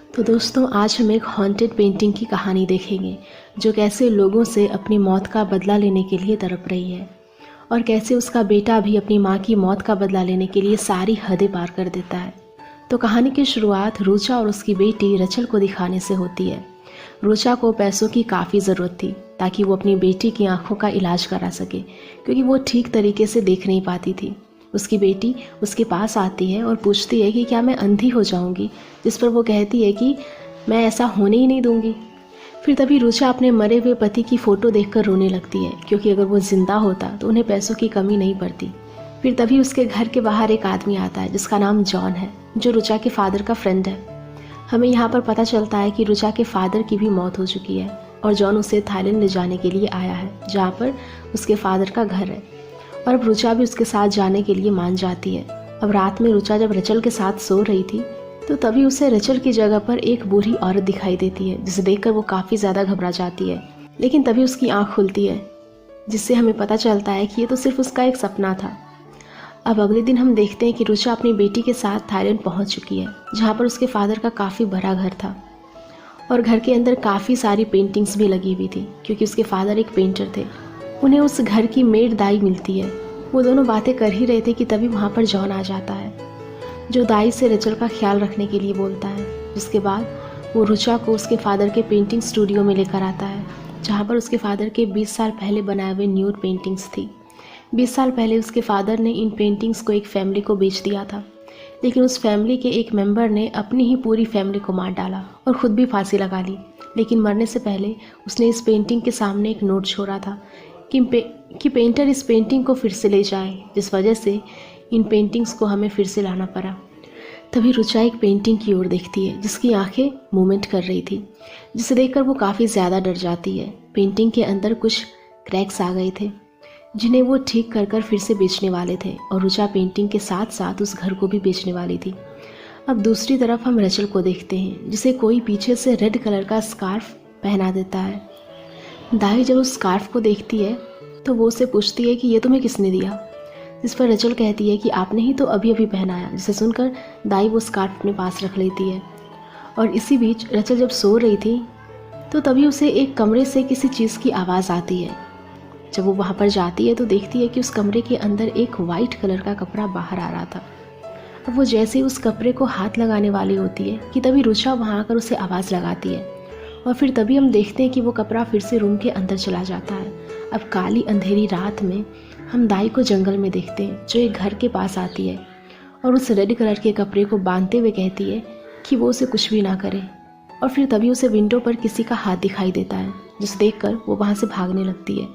तो दोस्तों, आज हम एक हॉन्टेड पेंटिंग की कहानी देखेंगे जो कैसे लोगों से अपनी मौत का बदला लेने के लिए तड़प रही है और कैसे उसका बेटा भी अपनी माँ की मौत का बदला लेने के लिए सारी हदें पार कर देता है। तो कहानी की शुरुआत रुचा और उसकी बेटी रचल को दिखाने से होती है। रुचा को पैसों की काफ़ी ज़रूरत थी ताकि वो अपनी बेटी की आंखों का इलाज करा सके, क्योंकि वो ठीक तरीके से देख नहीं पाती थी। उसकी बेटी उसके पास आती है और पूछती है कि क्या मैं अंधी हो जाऊंगी, जिस पर वो कहती है कि मैं ऐसा होने ही नहीं दूंगी। फिर तभी रुचा अपने मरे हुए पति की फ़ोटो देखकर रोने लगती है, क्योंकि अगर वो ज़िंदा होता तो उन्हें पैसों की कमी नहीं पड़ती। फिर तभी उसके घर के बाहर एक आदमी आता है जिसका नाम जॉन है, जो रुचा के फादर का फ्रेंड है। हमें यहाँ पर पता चलता है कि रुचा के फादर की भी मौत हो चुकी है और जॉन उसे थाईलैंड ले जाने के लिए आया है, जहाँ पर उसके फादर का घर है। और अब रुचा भी उसके साथ जाने के लिए मान जाती है। अब रात में रुचा जब रचल के साथ सो रही थी तो तभी उसे रचल की जगह पर एक बूढ़ी औरत दिखाई देती है, जिसे देखकर वो काफ़ी ज़्यादा घबरा जाती है। लेकिन तभी उसकी आंख खुलती है, जिससे हमें पता चलता है कि ये तो सिर्फ उसका एक सपना था। अब अगले दिन हम देखते हैं कि रुचा अपनी बेटी के साथ थाईलैंड पहुंच चुकी है, जहां पर उसके फादर का काफ़ी बड़ा घर था और घर के अंदर काफ़ी सारी पेंटिंग्स भी लगी हुई थी, क्योंकि उसके फादर एक पेंटर थे। उन्हें उस घर की मेड दाई मिलती है। वो दोनों बातें कर ही रहे थे कि तभी वहाँ पर जॉन आ जाता है, जो दाई से रचल का ख्याल रखने के लिए बोलता है। जिसके बाद वो रुचा को उसके फादर के पेंटिंग स्टूडियो में लेकर आता है, जहाँ पर उसके फादर के 20 साल पहले बनाए हुए न्यूड पेंटिंग्स थी। 20 साल पहले उसके फादर ने इन पेंटिंग्स को एक फैमिली को बेच दिया था, लेकिन उस फैमिली के एक मेंबर ने अपनी ही पूरी फैमिली को मार डाला और ख़ुद भी फांसी लगा ली। लेकिन मरने से पहले उसने इस पेंटिंग के सामने एक नोट छोड़ा था कि पेंटर इस पेंटिंग को फिर से ले जाए, जिस वजह से इन पेंटिंग्स को हमें फिर से लाना पड़ा। तभी रुचा एक पेंटिंग की ओर देखती है जिसकी आंखें मूवमेंट कर रही थी, जिसे देखकर वो काफ़ी ज़्यादा डर जाती है। पेंटिंग के अंदर कुछ क्रैक्स आ गए थे, जिन्हें वो ठीक कर फिर से बेचने वाले थे और रुचा पेंटिंग के साथ साथ उस घर को भी बेचने वाली थी। अब दूसरी तरफ हम रचल को देखते हैं, जिसे कोई पीछे से रेड कलर का स्कार्फ पहना देता है। दाई जब उस स्कार्फ को देखती है तो वो उससे पूछती है कि ये तुम्हें किसने दिया, जिस पर रचल कहती है कि आपने ही तो अभी अभी पहनाया। जिसे सुनकर दाई वो स्कार्फ अपने पास रख लेती है। और इसी बीच रचल जब सो रही थी तो तभी उसे एक कमरे से किसी चीज़ की आवाज़ आती है। जब वो वहाँ पर जाती है तो देखती है कि उस कमरे के अंदर एक वाइट कलर का कपड़ा बाहर आ रहा था। अब वो जैसे ही उस कपड़े को हाथ लगाने वाली होती है कि तभी रुचा वहाँ आकर उसे आवाज़ लगाती है और फिर तभी हम देखते हैं कि वो कपड़ा फिर से रूम के अंदर चला जाता है। अब काली अंधेरी रात में हम दाई को जंगल में देखते हैं, जो एक घर के पास आती है और उस रेड कलर के कपड़े को बांधते हुए कहती है कि वो उसे कुछ भी ना करे। और फिर तभी उसे विंडो पर किसी का हाथ दिखाई देता है, जिसे देखकर वो वहाँ से भागने लगती है।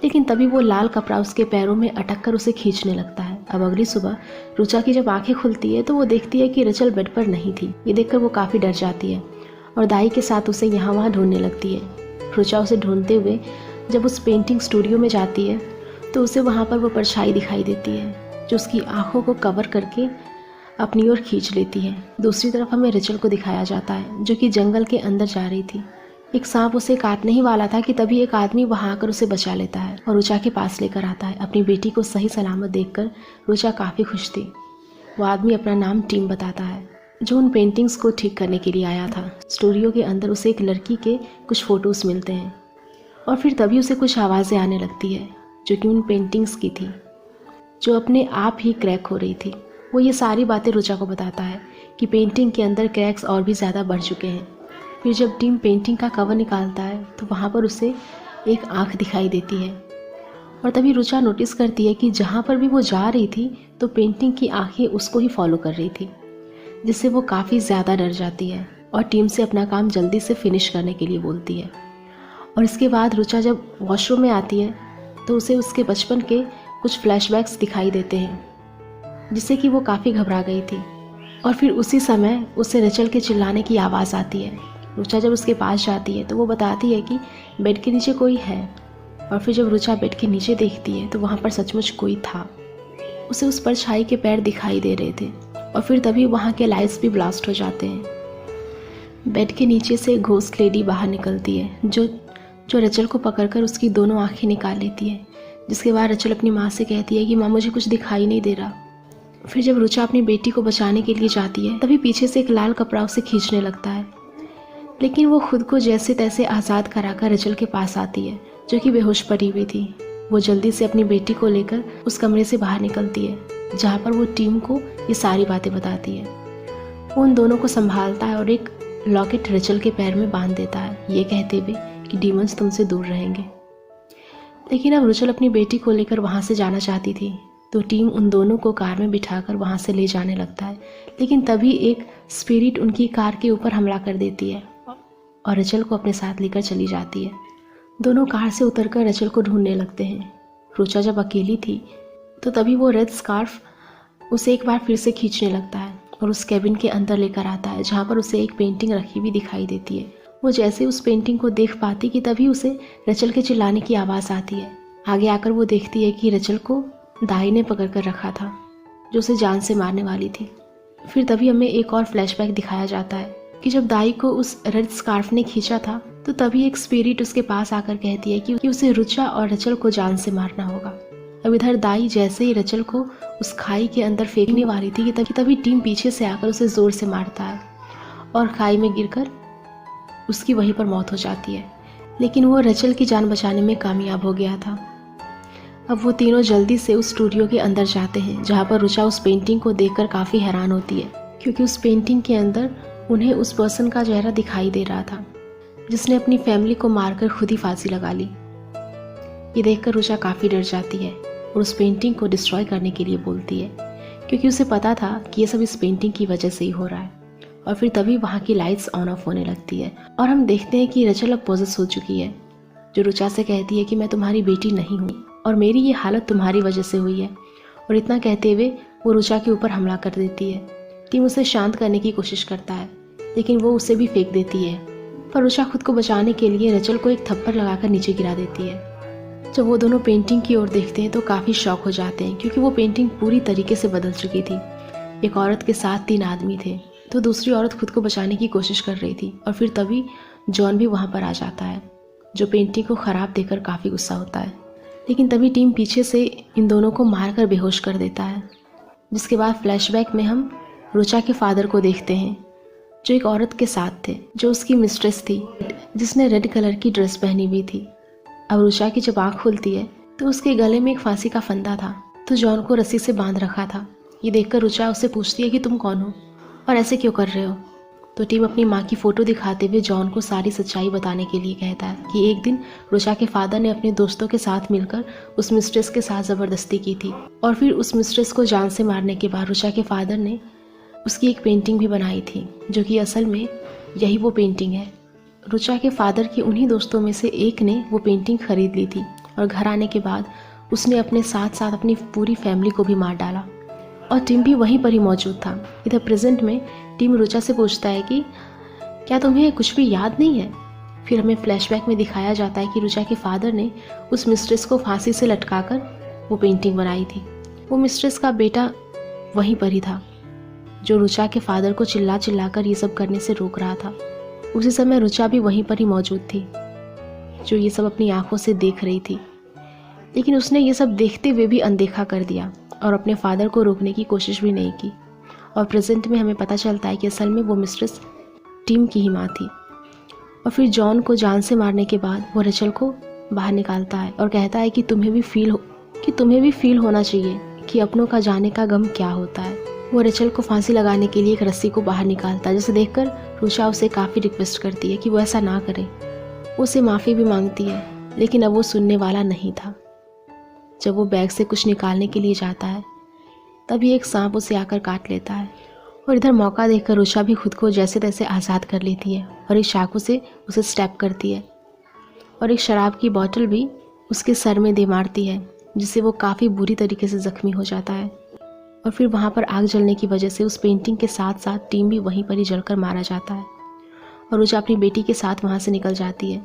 लेकिन तभी वो लाल कपड़ा उसके पैरों में अटक कर उसे खींचने लगता है। अब अगली सुबह रुचा की जब आंखें खुलती है तो वो देखती है कि रचल बेड पर नहीं थी। ये देखकर वो काफ़ी डर जाती है और दाई के साथ उसे यहाँ वहाँ ढूंढने लगती है। रुचा उसे ढूंढते हुए जब उस पेंटिंग स्टूडियो में जाती है तो उसे वहाँ पर वो परछाई दिखाई देती है, जो उसकी आंखों को कवर करके अपनी ओर खींच लेती है। दूसरी तरफ हमें रचल को दिखाया जाता है, जो कि जंगल के अंदर जा रही थी। एक सांप उसे काटने ही वाला था कि तभी एक आदमी वहाँ आकर उसे बचा लेता है और रुचा के पास लेकर आता है। अपनी बेटी को सही सलामत देखकर रुचा काफ़ी खुश थी। वो आदमी अपना नाम टीम बताता है, जो उन पेंटिंग्स को ठीक करने के लिए आया था। स्टूडियो के अंदर उसे एक लड़की के कुछ फ़ोटोज़ मिलते हैं और फिर तभी उसे कुछ आवाज़ें आने लगती है, जो कि उन पेंटिंग्स की थी, जो अपने आप ही क्रैक हो रही थी। वो ये सारी बातें रुचा को बताता है कि पेंटिंग के अंदर क्रैक्स और भी ज़्यादा बढ़ चुके हैं। फिर जब टीम पेंटिंग का कवर निकालता है तो वहाँ पर उसे एक आँख दिखाई देती है और तभी रुचा नोटिस करती है कि जहाँ पर भी वो जा रही थी तो पेंटिंग की आँखें उसको ही फॉलो कर रही थी, जिससे वो काफ़ी ज़्यादा डर जाती है और टीम से अपना काम जल्दी से फिनिश करने के लिए बोलती है। और इसके बाद रुचा जब वॉशरूम में आती है तो उसे उसके बचपन के कुछ फ्लैशबैक्स दिखाई देते हैं, जिससे कि वो काफ़ी घबरा गई थी। और फिर उसी समय उसे रचल के चिल्लाने की आवाज़ आती है। रुचा जब उसके पास जाती है तो वो बताती है कि बेड के नीचे कोई है। और फिर जब रुचा बेड के नीचे देखती है तो वहाँ पर सचमुच कोई था। उसे उस परछाई के पैर दिखाई दे रहे थे और फिर तभी वहाँ के लाइट्स भी ब्लास्ट हो जाते हैं। बेड के नीचे से एक घोस्ट लेडी बाहर निकलती है, जो रचल को पकड़कर उसकी दोनों आंखें निकाल लेती है। जिसके बाद रचल अपनी माँ से कहती है कि माँ मुझे कुछ दिखाई नहीं दे रहा। फिर जब रुचा अपनी बेटी को बचाने के लिए जाती है तभी पीछे से एक लाल कपड़ा उसे खींचने लगता है, लेकिन वो खुद को जैसे तैसे आज़ाद कराकर रचल के पास आती है जो कि बेहोश पड़ी हुई थी। वो जल्दी से अपनी बेटी को लेकर उस कमरे से बाहर निकलती है जहाँ पर वो टीम को ये सारी बातें बताती है। वो उन दोनों को संभालता है और एक लॉकेट रचल के पैर में बांध देता है, ये कहते हुए कि डीमंस तुमसे दूर रहेंगे। लेकिन अब रचल अपनी बेटी को लेकर वहाँ से जाना चाहती थी तो टीम उन दोनों को कार में बिठाकर वहाँ से ले जाने लगता है, लेकिन तभी एक स्पिरिट उनकी कार के ऊपर हमला कर देती है और रचल को अपने साथ लेकर चली जाती है। दोनों कार से उतरकर रचल को ढूंढने लगते हैं। रुचा जब अकेली थी तो तभी वो रेड स्कार्फ उसे एक बार फिर से खींचने लगता है और उस कैबिन के अंदर लेकर आता है जहाँ पर उसे एक पेंटिंग रखी हुई दिखाई देती है। वो जैसे उस पेंटिंग को देख पाती कि तभी उसे रचल के चिल्लाने की आवाज़ आती है। आगे आकर वो देखती है कि रचल को दाई ने पकड़ कर रखा था जो उसे जान से मारने वाली थी। फिर तभी हमें एक और फ्लैशबैक दिखाया जाता है कि जब दाई को उस रेड स्कार्फ ने खींचा था तो तभी एक स्पिरिट उसके पास आकर कहती है कि उसे रुचा और रचल को जान से मारना होगा। अब इधर दाई जैसे ही रचल को उस खाई के अंदर फेंकने वाली थी कि तभी टीम पीछे से आकर उसे जोर से मारता है और खाई में गिरकर उसकी वहीं पर मौत हो जाती है। लेकिन वो रचल की जान बचाने में कामयाब हो गया था। अब वो तीनों जल्दी से उस स्टूडियो के अंदर जाते हैं जहाँ पर रुचा उस पेंटिंग को देखकर काफ़ी हैरान होती है क्योंकि उस पेंटिंग के अंदर उन्हें उस पर्सन का चेहरा दिखाई दे रहा था जिसने अपनी फैमिली को मारकर खुद ही फांसी लगा ली। ये देखकर रुचा काफ़ी डर जाती है और उस पेंटिंग को डिस्ट्रॉय करने के लिए बोलती है क्योंकि उसे पता था कि ये सब इस पेंटिंग की वजह से ही हो रहा है। और फिर तभी वहाँ की लाइट्स ऑन ऑफ होने लगती है और हम देखते हैं कि रचल अब पॉजेस हो चुकी है जो रुचा से कहती है कि मैं तुम्हारी बेटी नहीं हूँ और मेरी ये हालत तुम्हारी वजह से हुई है। और इतना कहते हुए वो रुचा के ऊपर हमला कर देती है। टीम उसे शांत करने की कोशिश करता है लेकिन वो उसे भी फेंक देती है, पर रुचा खुद को बचाने के लिए रचल को एक थप्पड़ लगाकर नीचे गिरा देती है। जब वो दोनों पेंटिंग की ओर देखते हैं तो काफ़ी शॉक हो जाते हैं क्योंकि वो पेंटिंग पूरी तरीके से बदल चुकी थी। एक औरत के साथ 3 आदमी थे तो दूसरी औरत खुद को बचाने की कोशिश कर रही थी और फिर तभी जॉन भी वहाँ पर आ जाता है जो पेंटिंग को ख़राब देखकर काफ़ी गुस्सा होता है। लेकिन तभी टीम पीछे से इन दोनों को मारकर बेहोश कर देता है, जिसके बाद फ्लैशबैक में हम रुचा के फादर को देखते हैं जो एक औरत के साथ थे जो उसकी मिस्ट्रेस थी जिसने रेड कलर की ड्रेस पहनी हुई थी। अब रुचा की जब आँख खुलती है तो उसके गले में एक फांसी का फंदा था तो जॉन को रस्सी से बांध रखा था। ये देखकर रुचा उससे पूछती है कि तुम कौन हो और ऐसे क्यों कर रहे हो। तो टीम अपनी माँ की फ़ोटो दिखाते हुए जॉन को सारी सच्चाई बताने के लिए कहता है कि एक दिन रुचा के फादर ने अपने दोस्तों के साथ मिलकर उस मिस्ट्रेस के साथ ज़बरदस्ती की थी और फिर उस मिस्ट्रेस को जान से मारने के बाद रुचा के फादर ने उसकी एक पेंटिंग भी बनाई थी जो कि असल में यही वो पेंटिंग है। रुचा के फादर के उन्हीं दोस्तों में से एक ने वो पेंटिंग खरीद ली थी और घर आने के बाद उसने अपने साथ साथ अपनी पूरी फैमिली को भी मार डाला और टिम भी वहीं पर ही मौजूद था। इधर प्रेजेंट में टिम रुचा से पूछता है कि क्या तुम्हें कुछ भी याद नहीं है। फिर हमें फ्लैशबैक में दिखाया जाता है कि रुचा के फादर ने उस मिस्ट्रेस को फांसी से लटकाकर वो पेंटिंग बनाई थी। वो मिस्ट्रेस का बेटा वहीं पर ही था जो रुचा के फादर को चिल्ला चिल्लाकर ये सब करने से रोक रहा था। उसी समय रुचा भी वहीं पर ही मौजूद थी जो ये सब अपनी आंखों से देख रही थी, लेकिन उसने ये सब देखते हुए भी अनदेखा कर दिया और अपने फादर को रोकने की कोशिश भी नहीं की। और प्रेजेंट में हमें पता चलता है कि असल में वो मिस्ट्रेस टीम की ही माँ थी। और फिर जॉन को जान से मारने के बाद वो रचल को बाहर निकालता है और कहता है कि तुम्हें भी फील होना चाहिए कि अपनों का जाने का गम क्या होता है। वो रचल को फांसी लगाने के लिए एक रस्सी को बाहर निकालता है, जिसे देखकर रुचा उसे काफ़ी रिक्वेस्ट करती है कि वो ऐसा ना करे। वो उसे माफ़ी भी मांगती है, लेकिन अब वो सुनने वाला नहीं था। जब वो बैग से कुछ निकालने के लिए जाता है तभी एक सांप उसे आकर काट लेता है और इधर मौका देखकर रुचा भी खुद को जैसे तैसे आज़ाद कर लेती है और एक चाकू से उसे स्टैप करती है और एक शराब की बोतल भी उसके सर में दे मारती है, जिससे वो काफ़ी बुरी तरीके से ज़ख्मी हो जाता है। और फिर वहाँ पर आग जलने की वजह से उस पेंटिंग के साथ साथ टीम भी वहीं पर ही जलकर मारा जाता है और रुचा अपनी बेटी के साथ वहाँ से निकल जाती है।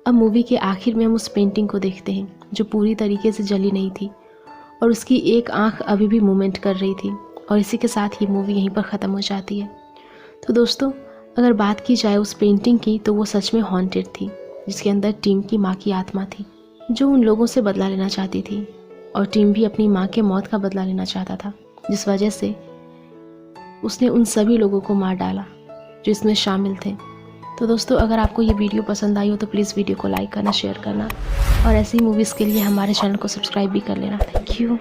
अब मूवी के आखिर में हम उस पेंटिंग को देखते हैं जो पूरी तरीके से जली नहीं थी और उसकी एक आंख अभी भी मूवमेंट कर रही थी। और इसी के साथ ये मूवी यहीं पर ख़त्म हो जाती है। तो दोस्तों, अगर बात की जाए उस पेंटिंग की तो वो सच में हॉन्टेड थी, जिसके अंदर टीम की माँ की आत्मा थी जो उन लोगों से बदला लेना चाहती थी और टीम भी अपनी माँ के मौत का बदला लेना चाहता था। जिस वजह से उसने उन सभी लोगों को मार डाला जो इसमें शामिल थे। तो दोस्तों, अगर आपको ये वीडियो पसंद आई हो तो प्लीज़ वीडियो को लाइक करना, शेयर करना और ऐसी मूवीज़ के लिए हमारे चैनल को सब्सक्राइब भी कर लेना। Thank you.